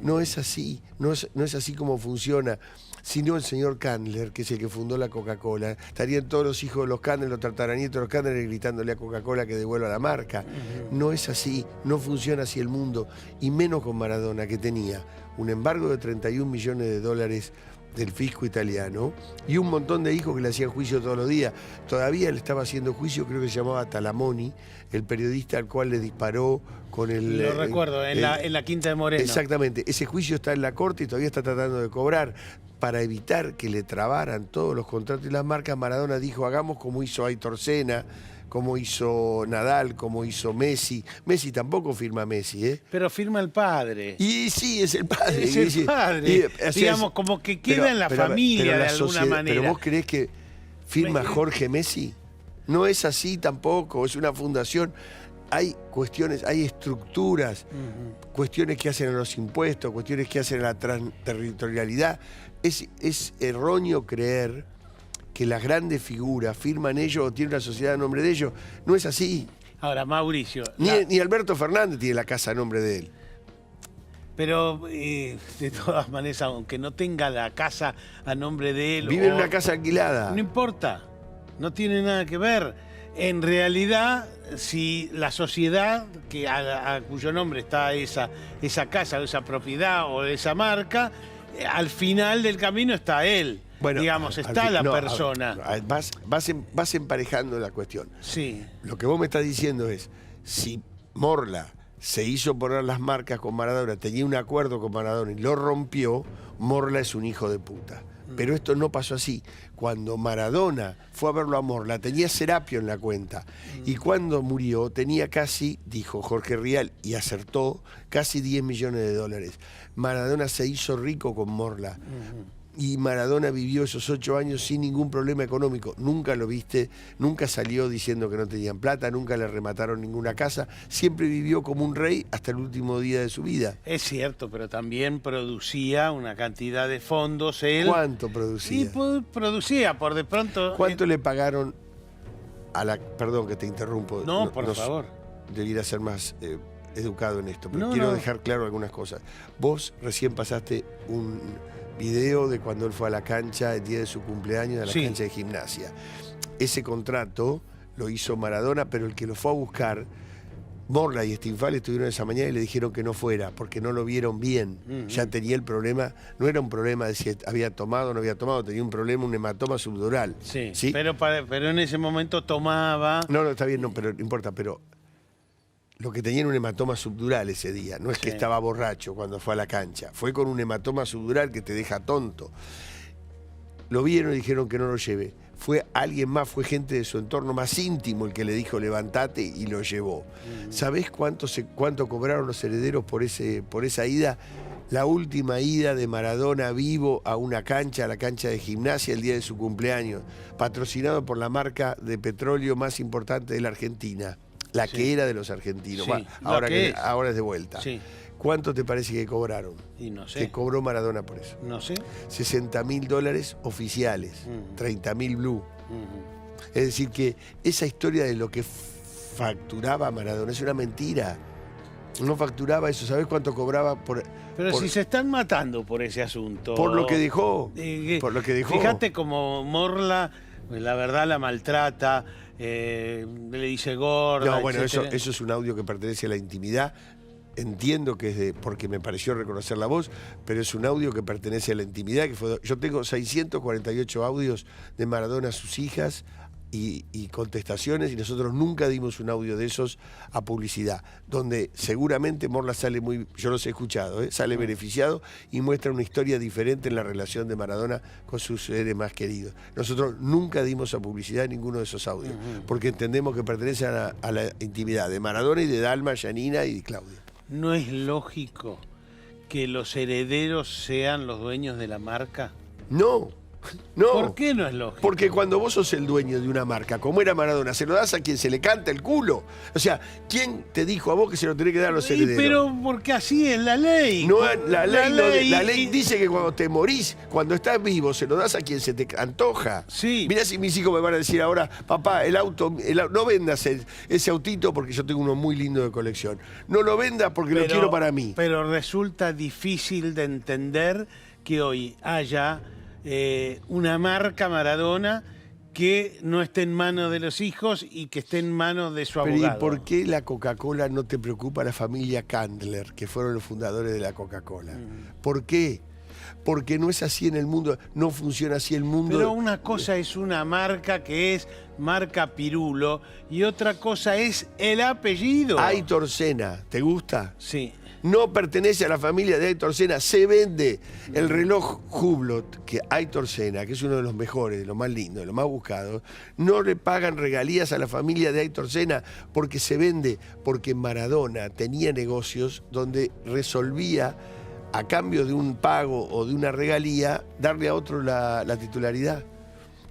No es así, no es así como funciona. Si no, el señor Candler, que es el que fundó la Coca-Cola, estarían todos los hijos de los Candler, los tataranietos de los Candler gritándole a Coca-Cola que devuelva la marca. No es así, no funciona así el mundo. Y menos con Maradona, que tenía un embargo de 31 millones de dólares del fisco italiano y un montón de hijos que le hacían juicio todos los días. Todavía le estaba haciendo juicio, creo que se llamaba Talamoni, el periodista al cual le disparó con el... Lo recuerdo, en la Quinta de Moreno. Exactamente, ese juicio está en la corte y todavía está tratando de cobrar. Para evitar que le trabaran todos los contratos y las marcas, Maradona dijo, hagamos como hizo Aitor Senna, como hizo Nadal, como hizo Messi. Messi tampoco firma Messi, ¿eh? Pero firma el padre. Y sí, es el padre. Es el padre. Digamos, como que queda en la familia de alguna manera. ¿Pero vos creés que firma Jorge Messi? No es así tampoco, es una fundación. Hay cuestiones, hay estructuras, cuestiones que hacen a los impuestos, cuestiones que hacen a la territorialidad. Es erróneo creer que las grandes figuras firman ellos o tienen una sociedad a nombre de ellos. No es así. Ahora, Mauricio... Ni Alberto Fernández tiene la casa a nombre de él. Pero, de todas maneras, aunque no tenga la casa a nombre de él... Vive en una casa alquilada. No importa, no tiene nada que ver. En realidad, si la sociedad a cuyo nombre está esa casa o esa propiedad o esa marca, al final del camino está él. Bueno, digamos, está la persona. Vas emparejando la cuestión. Sí. Lo que vos me estás diciendo es, si Morla se hizo poner las marcas con Maradona, tenía un acuerdo con Maradona y lo rompió, Morla es un hijo de puta. Pero esto no pasó así. Cuando Maradona fue a verlo a Morla, tenía Serapio en la cuenta. Y cuando murió, tenía casi, dijo Jorge Rial, y acertó, casi 10 millones de dólares. Maradona se hizo rico con Morla. Y Maradona vivió esos 8 años sin ningún problema económico. Nunca lo viste, nunca salió diciendo que no tenían plata, nunca le remataron ninguna casa. Siempre vivió como un rey hasta el último día de su vida. Es cierto, pero también producía una cantidad de fondos él. ¿Cuánto producía? Y producía, por de pronto... ¿Cuánto le pagaron a la... Perdón que te interrumpo. No, por favor. Debería ser más educado en esto, pero quiero dejar claro algunas cosas. Vos recién pasaste un video de cuando él fue a la cancha el día de su cumpleaños, a la cancha de Gimnasia. Ese contrato lo hizo Maradona, pero el que lo fue a buscar, Morla y Stinfal estuvieron esa mañana y le dijeron que no fuera, porque no lo vieron bien. Ya tenía el problema, no era un problema de si había tomado o no había tomado, tenía un problema, un hematoma subdural. Sí. Pero en ese momento tomaba... No, está bien, no, pero no importa, pero lo que tenía era un hematoma subdural ese día. No es que estaba borracho cuando fue a la cancha. Fue con un hematoma subdural que te deja tonto. Lo vieron y dijeron que no lo lleve. Fue alguien más, fue gente de su entorno más íntimo el que le dijo levantate y lo llevó. ¿Sabés cuánto cobraron los herederos por esa ida? La última ida de Maradona vivo a una cancha, a la cancha de Gimnasia, el día de su cumpleaños, patrocinado por la marca de petróleo más importante de la Argentina, la que era de los argentinos, ahora es de vuelta. Sí. ¿Cuánto te parece que cobraron? Y no sé. Que cobró Maradona por eso. No sé. $60.000 oficiales, 30.000 blue. Es decir, que esa historia de lo que facturaba Maradona es una mentira. No facturaba eso. ¿Sabés cuánto cobraba por...? Pero si se están matando por ese asunto. Por lo que dejó. Por lo que dejó. Fíjate como Morla, la verdad, la maltrata, le dice gorda. No, bueno, eso es un audio que pertenece a la intimidad. Entiendo que es porque me pareció reconocer la voz, pero es un audio que pertenece a la intimidad. Yo tengo 648 audios de Maradona a sus hijas y contestaciones, y nosotros nunca dimos un audio de esos a publicidad, donde seguramente Morla sale yo los he escuchado, sale beneficiado y muestra una historia diferente en la relación de Maradona con sus seres más queridos. Nosotros nunca dimos a publicidad ninguno de esos audios, porque entendemos que pertenece a la intimidad de Maradona y de Dalma, Yanina y Claudia. ¿No es lógico que los herederos sean los dueños de la marca? No. No. ¿Por qué no es lógico? Porque cuando vos sos el dueño de una marca, como era Maradona, se lo das a quien se le canta el culo. O sea, ¿quién te dijo a vos que se lo tenés que dar a los herederos? Pero porque así es la ley. No, la ley dice que cuando te morís, cuando estás vivo, se lo das a quien se te antoja. Sí. Mirá si mis hijos me van a decir ahora, papá, no vendas ese autito porque yo tengo uno muy lindo de colección. No lo vendas porque lo quiero para mí. Pero resulta difícil de entender que hoy haya una marca Maradona que no esté en manos de los hijos y que esté en manos de su abogado. Pero ¿y por qué la Coca-Cola no te preocupa la familia Candler, que fueron los fundadores de la Coca-Cola? ¿Por qué? Porque no es así en el mundo, no funciona así el mundo. Pero una cosa es una marca que es marca Pirulo y otra cosa es el apellido. Aitor Senna, ¿te gusta? Sí. No pertenece a la familia de Aitor Senna, se vende el reloj Hublot, que Aitor Senna, que es uno de los mejores, de los más lindos, de los más buscados, no le pagan regalías a la familia de Aitor Senna porque se vende, porque Maradona tenía negocios donde resolvía, a cambio de un pago o de una regalía, darle a otro la titularidad.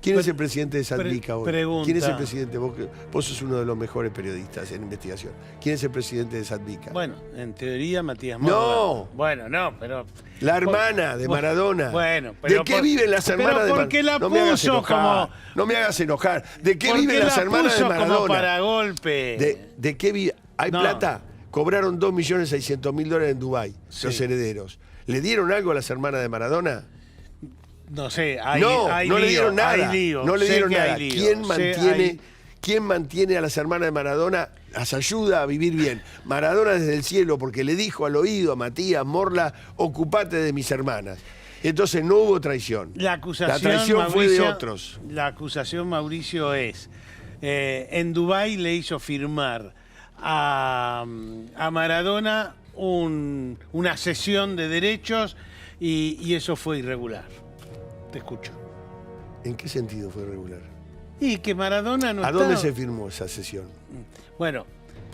¿Quién es el presidente de Sadvica hoy? Pregunta. ¿Quién es el presidente? Vos sos uno de los mejores periodistas en investigación. ¿Quién es el presidente de Sadvica? Bueno, en teoría Matías Morla. ¡No! Bueno, no, pero... La hermana de Maradona. Bueno, pero... ¿De qué viven las hermanas de Maradona? No me hagas enojar. No me hagas enojar. ¿De qué viven las hermanas de Maradona? Como para golpe. ¿De qué vive? ¿Hay plata? Cobraron $2.600.000 en Dubái, los herederos. ¿Le dieron algo a las hermanas de Maradona? No sé, no le dieron nada. No le dieron nada. Lío. ¿Quién mantiene a las hermanas de Maradona? Las ayuda a vivir bien. Maradona desde el cielo, porque le dijo al oído a Matías Morla, ocupate de mis hermanas. Entonces no hubo traición. La traición, Mauricio, fue de otros. La acusación, Mauricio, es en Dubái le hizo firmar a Maradona una cesión de derechos y eso fue irregular. Te escucho. ¿En qué sentido fue irregular? Y que Maradona no ¿A dónde se firmó esa cesión? Bueno.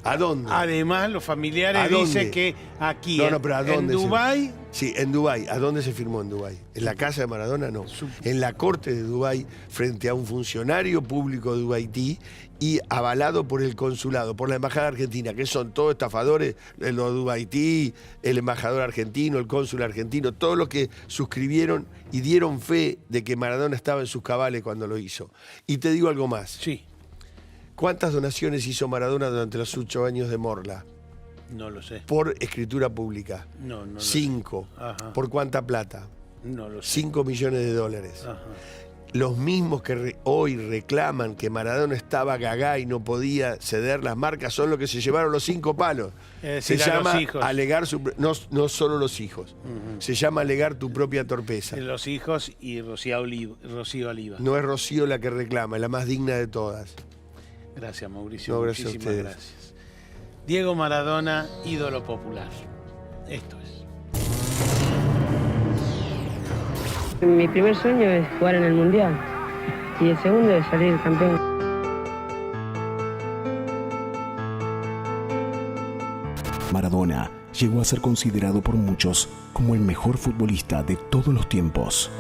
¿A dónde? Además, los familiares dicen que aquí, en Dubái... Sí, en Dubái. ¿A dónde se firmó en Dubái? ¿En la casa de Maradona? No. En la corte de Dubái, frente a un funcionario público de Dubái y avalado por el consulado, por la embajada argentina, que son todos estafadores, los de Dubái, el embajador argentino, el cónsul argentino, todos los que suscribieron y dieron fe de que Maradona estaba en sus cabales cuando lo hizo. Y te digo algo más. Sí. ¿Cuántas donaciones hizo Maradona durante los 8 años de Morla? No lo sé. Por escritura pública. No 5. ¿Por cuánta plata? No lo sé. $5 millones. Ajá. Los mismos que hoy reclaman que Maradona estaba gagá y no podía ceder las marcas son los que se llevaron los 5 palos. Se llama alegar no solo los hijos. Se llama alegar tu propia torpeza. Los hijos y Rocío Oliva. No es Rocío la que reclama, es la más digna de todas. Gracias, Mauricio. No, gracias muchísimas gracias. Diego Maradona, ídolo popular. Esto es. Mi primer sueño es jugar en el Mundial y el segundo es salir campeón. Maradona llegó a ser considerado por muchos como el mejor futbolista de todos los tiempos.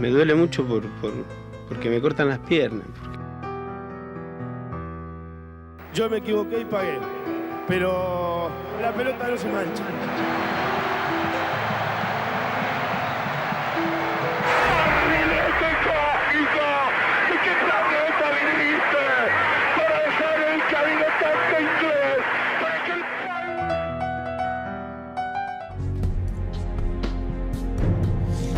Me duele mucho porque me cortan las piernas. Yo me equivoqué y pagué, pero la pelota no se mancha. ¿Qué planeta viniste para dejar el caminotante inglés?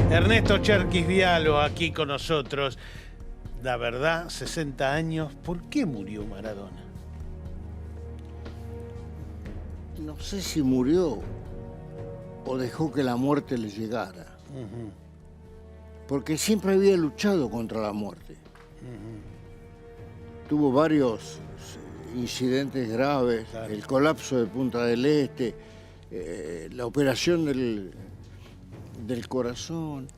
Ernesto Cherkis Vialo aquí con nosotros. La verdad, 60 años. ¿Por qué murió Maradona? No sé si murió o dejó que la muerte le llegara. Porque siempre había luchado contra la muerte. Tuvo varios incidentes graves, claro. El colapso de Punta del Este, la operación del corazón.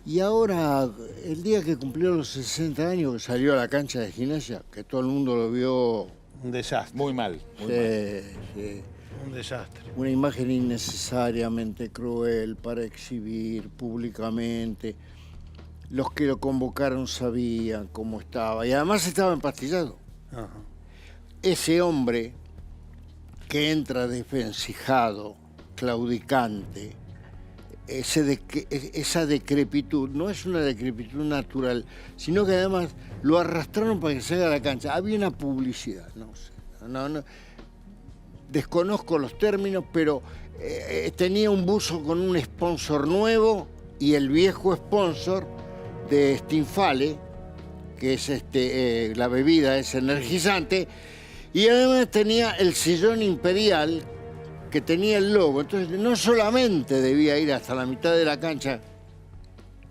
Y ahora, el día que cumplió los 60 años, que salió a la cancha de Gimnasia, que todo el mundo lo vio... Un desastre. Muy mal. Muy mal. Sí. Un desastre. Una imagen innecesariamente cruel para exhibir públicamente. Los que lo convocaron sabían cómo estaba. Y además estaba empastillado. Ajá. Ese hombre que entra desvencijado, claudicante, esa decrepitud, no es una decrepitud natural, sino que además lo arrastraron para que se haga la cancha. Había una publicidad, no sé, no, desconozco los términos, pero tenía un buzo con un sponsor nuevo y el viejo sponsor de Stinfale, que es la bebida, es energizante, y además tenía el sillón imperial que tenía el logo. Entonces no solamente debía ir hasta la mitad de la cancha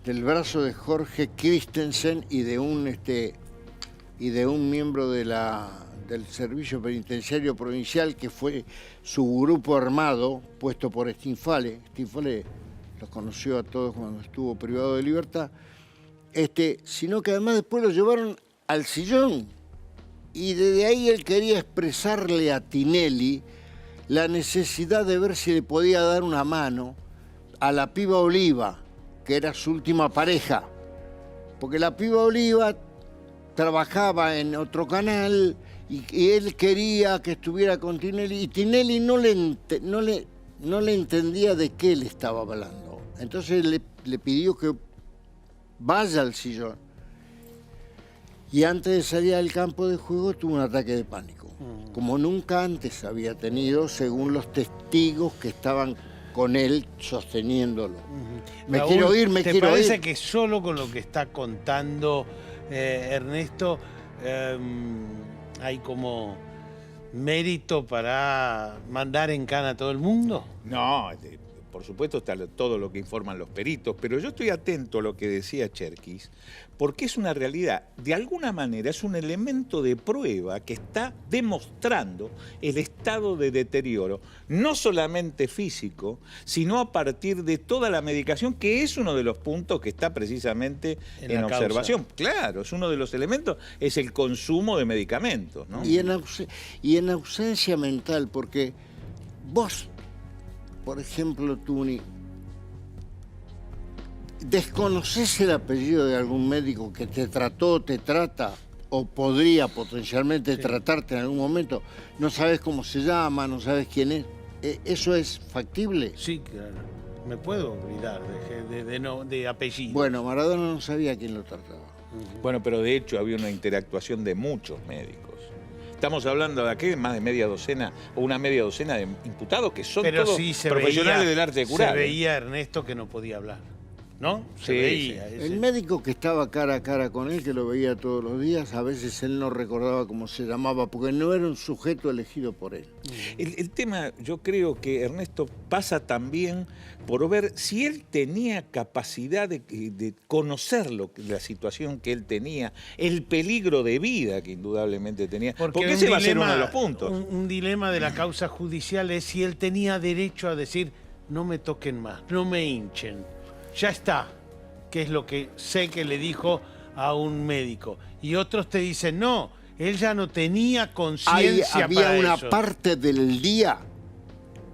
del brazo de Jorge Christensen y de un miembro del Servicio Penitenciario Provincial, que fue su grupo armado puesto por Stinfale. Stinfale los conoció a todos cuando estuvo privado de libertad, sino que además después lo llevaron al sillón y desde ahí él quería expresarle a Tinelli la necesidad de ver si le podía dar una mano a la piba Oliva, que era su última pareja. Porque la piba Oliva trabajaba en otro canal y él quería que estuviera con Tinelli, y Tinelli no le entendía de qué le estaba hablando. Entonces le pidió que vaya al sillón. Y antes de salir al campo de juego tuvo un ataque de pánico, como nunca antes había tenido, según los testigos que estaban con él sosteniéndolo. Me Raúl, quiero ir. ¿Te parece que solo con lo que está contando Ernesto hay como mérito para mandar en cana a todo el mundo? No, por supuesto está todo lo que informan los peritos, pero yo estoy atento a lo que decía Cherkis, porque es una realidad, de alguna manera es un elemento de prueba que está demostrando el estado de deterioro, no solamente físico, sino a partir de toda la medicación, que es uno de los puntos que está precisamente en observación. Claro, es uno de los elementos, es el consumo de medicamentos, ¿no? Y en ausencia mental, porque vos, por ejemplo, Tuni, ¿desconoces el apellido de algún médico que te trató, te trata o podría potencialmente tratarte en algún momento? No sabes cómo se llama, no sabes quién es. ¿Eso es factible? Sí, claro. Me puedo olvidar de apellido. Bueno, Maradona no sabía quién lo trataba. Bueno, pero de hecho había una interactuación de muchos médicos. Estamos hablando de aquí más de media docena o una media docena de imputados que son todos profesionales del arte de curar. Se veía Ernesto que no podía hablar, ¿no? Se veía. El médico que estaba cara a cara con él, que lo veía todos los días, a veces él no recordaba cómo se llamaba, porque no era un sujeto elegido por él. El tema, yo creo que Ernesto pasa también por ver si él tenía capacidad de conocer la situación que él tenía, el peligro de vida que indudablemente tenía. Porque ese va a ser uno de los puntos. Un dilema de la causa judicial es si él tenía derecho a decir, no me toquen más, no me hinchen. Ya está, que es lo que sé que le dijo a un médico. Y otros te dicen, no, él ya no tenía conciencia. Había una parte del día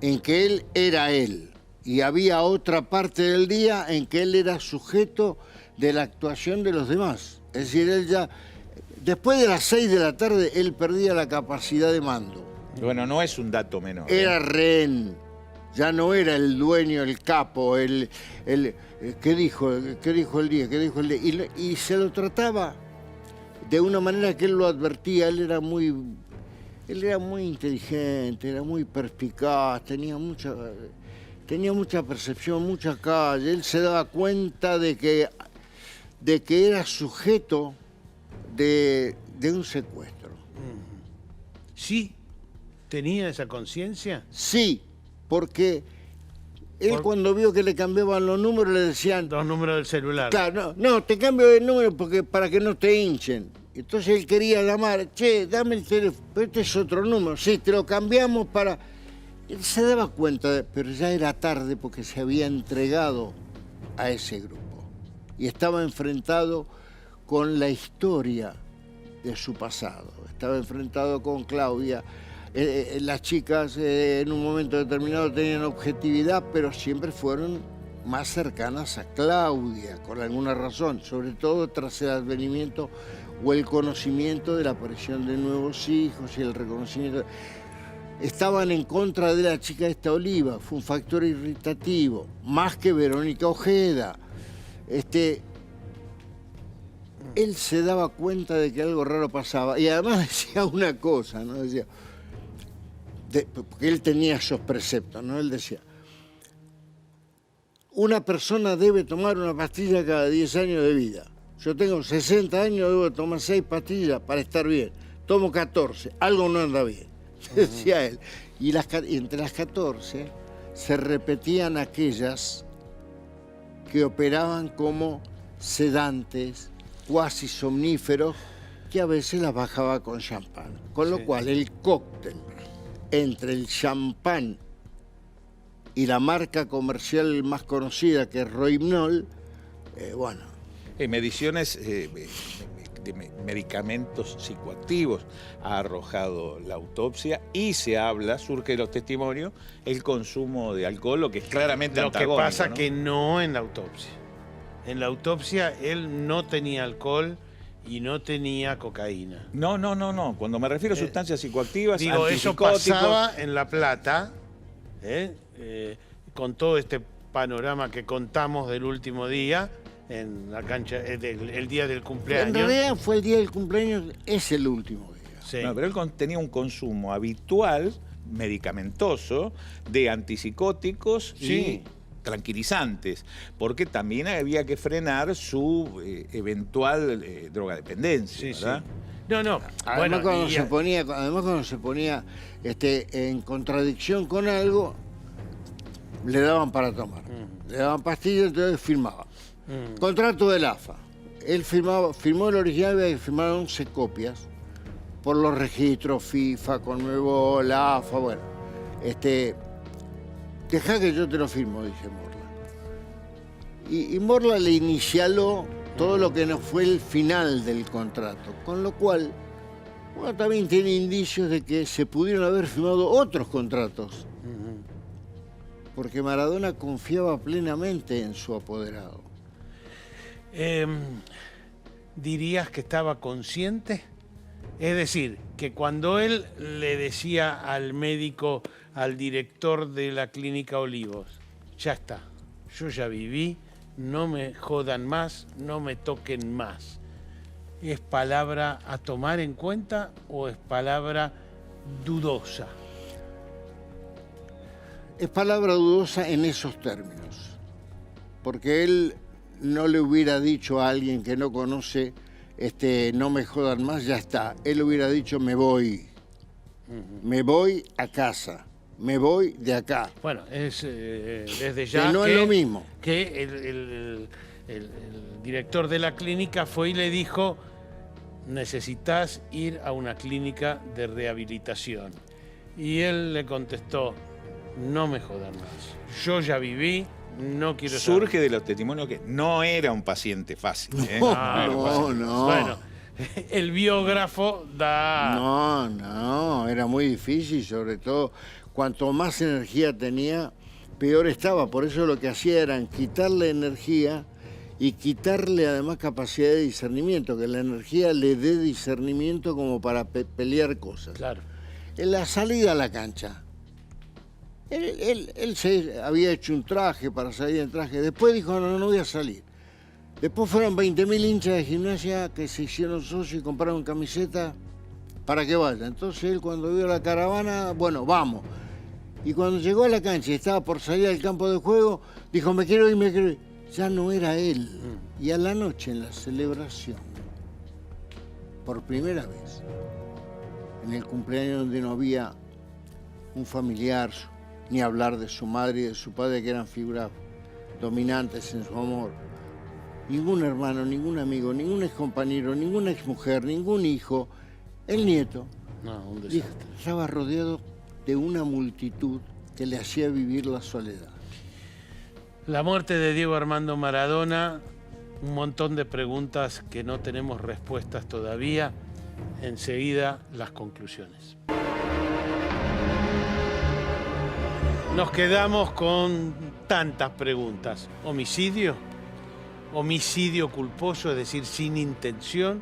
en que él era él. Y había otra parte del día en que él era sujeto de la actuación de los demás. Es decir, él ya, después de las 6 de la tarde, él perdía la capacidad de mando. Bueno, no es un dato menor. Era rehén. Ya no era el dueño, el capo, ¿qué dijo el día? Y se lo trataba de una manera que él lo advertía. Él era muy inteligente, era muy perspicaz, tenía mucha percepción, mucha calle. Él se daba cuenta de que era sujeto de un secuestro. ¿Sí? ¿Tenía esa conciencia? Sí. Porque él cuando vio que le cambiaban los números le decían... Los números del celular. Claro, no, te cambio el número para que no te hinchen. Entonces él quería llamar, che, dame el teléfono, pero este es otro número. Sí, te lo cambiamos para... Él se daba cuenta, pero ya era tarde porque se había entregado a ese grupo. Y estaba enfrentado con la historia de su pasado. Estaba enfrentado con Claudia. Las chicas en un momento determinado tenían objetividad, pero siempre fueron más cercanas a Claudia, con alguna razón, sobre todo tras el advenimiento o el conocimiento de la aparición de nuevos hijos y el reconocimiento. Estaban en contra de la chica esta Oliva, fue un factor irritativo, más que Verónica Ojeda. Él se daba cuenta de que algo raro pasaba y además decía una cosa, ¿no? Decía... porque él tenía esos preceptos, ¿no? Él decía, una persona debe tomar una pastilla cada 10 años de vida. Yo tengo 60 años, debo tomar 6 pastillas para estar bien. Tomo 14, algo no anda bien, decía él. Y entre las 14 se repetían aquellas que operaban como sedantes, cuasi somníferos, que a veces las bajaba con champán. Con lo cual el cóctel entre el champán y la marca comercial más conocida, que es Rohypnol, mediciones de medicamentos psicoactivos ha arrojado la autopsia y se habla, surge de los testimonios, el consumo de alcohol, lo que es claramente antagónico. Lo que pasa ¿no? que no en la autopsia. En la autopsia él no tenía alcohol y no tenía cocaína. No. Cuando me refiero a sustancias psicoactivas, digo, eso pasaba en La Plata, con todo este panorama que contamos del último día, en la cancha, el día del cumpleaños. En realidad fue el día del cumpleaños, es el último día. Sí. No, pero él tenía un consumo habitual, medicamentoso, de antipsicóticos y tranquilizantes, porque también había que frenar su eventual drogadependencia, ¿verdad? Sí. No. Además, cuando se ponía en contradicción con algo, le daban para tomar. Le daban pastillas, entonces firmaba. Contrato del AFA. Él firmó el original, había que firmar 11 copias por los registros FIFA, Conmebol, la AFA, bueno. Dejá que yo te lo firmo, dice Morla. Y Morla le inicialó todo lo que no fue el final del contrato, con lo cual, también tiene indicios de que se pudieron haber firmado otros contratos, porque Maradona confiaba plenamente en su apoderado. ¿Dirías que estaba consciente? Es decir, que cuando él le decía al médico, al director de la clínica Olivos, ya está, yo ya viví, no me jodan más, no me toquen más. ¿Es palabra a tomar en cuenta o es palabra dudosa? Es palabra dudosa en esos términos, porque él no le hubiera dicho a alguien que no conoce, no me jodan más, ya está. Él hubiera dicho, me voy a casa, me voy de acá. Bueno, es desde ya que no es lo mismo. Que el director de la clínica fue y le dijo, necesitas ir a una clínica de rehabilitación. Y él le contestó, no me jodan más. Yo ya viví, no quiero saber. Surge de los testimonios que no era un paciente fácil. No. Bueno, el biógrafo da... No, era muy difícil, sobre todo cuanto más energía tenía, peor estaba. Por eso lo que hacía era quitarle energía y quitarle además capacidad de discernimiento, que la energía le dé discernimiento como para pelear cosas. Claro. En la salida a la cancha, él se había hecho un traje para salir en traje, después dijo, no voy a salir. Después fueron 20.000 hinchas de Gimnasia que se hicieron socios y compraron camiseta para que vaya. Entonces él cuando vio la caravana, bueno, vamos. Y cuando llegó a la cancha y estaba por salir al campo de juego, dijo, me quiero ir. Ya no era él. Y a la noche en la celebración, por primera vez, en el cumpleaños donde no había un familiar, ni hablar de su madre y de su padre, que eran figuras dominantes en su amor. Ningún hermano, ningún amigo, ningún excompañero, ninguna exmujer, ningún hijo. El nieto estaba rodeado de una multitud que le hacía vivir la soledad. La muerte de Diego Armando Maradona, un montón de preguntas que no tenemos respuestas todavía. Enseguida las conclusiones. Nos quedamos con tantas preguntas. ¿Homicidio? ¿Homicidio culposo, es decir, sin intención?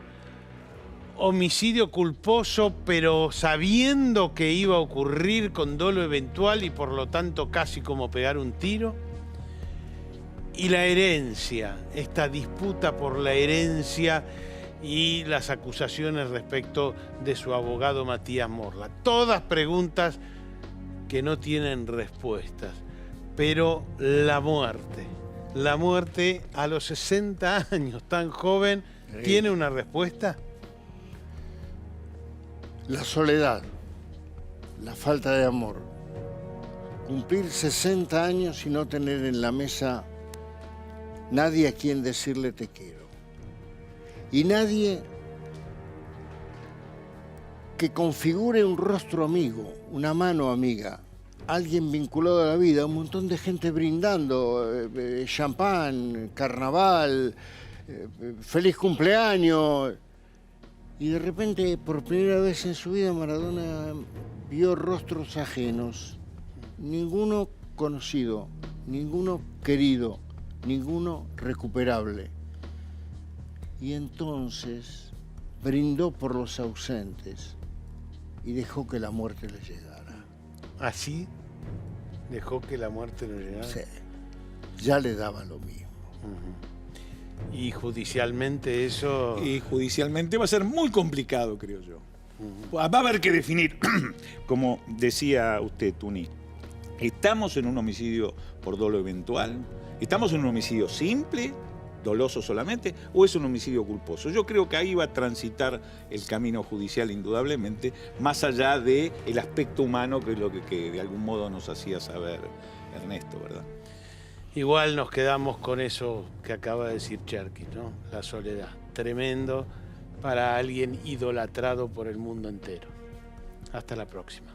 ¿Homicidio culposo, pero sabiendo que iba a ocurrir con dolo eventual y por lo tanto casi como pegar un tiro? Y la herencia, esta disputa por la herencia y las acusaciones respecto de su abogado Matías Morla. Todas preguntas que no tienen respuestas. Pero la muerte a los 60 años, tan joven, ¿tiene una respuesta? La soledad, la falta de amor. Cumplir 60 años y no tener en la mesa nadie a quien decirle te quiero. Y nadie que configure un rostro amigo, una mano amiga, alguien vinculado a la vida, un montón de gente brindando, champán, carnaval, feliz cumpleaños. Y de repente, por primera vez en su vida, Maradona vio rostros ajenos, ninguno conocido, ninguno querido, ninguno recuperable. Y entonces brindó por los ausentes y dejó que la muerte le llegara. ¿Así? ¿Dejó que la muerte le llegara? Sí, ya le daba lo mismo. Y judicialmente eso... Y judicialmente va a ser muy complicado, creo yo. Va a haber que definir, como decía usted, Tuni, ¿estamos en un homicidio por dolo eventual? ¿Estamos en un homicidio simple, doloso solamente, o es un homicidio culposo? Yo creo que ahí va a transitar el camino judicial indudablemente, más allá del aspecto humano, que es lo que de algún modo nos hacía saber Ernesto, ¿verdad? Igual nos quedamos con eso que acaba de decir Cherkis, ¿no? La soledad. Tremendo para alguien idolatrado por el mundo entero. Hasta la próxima.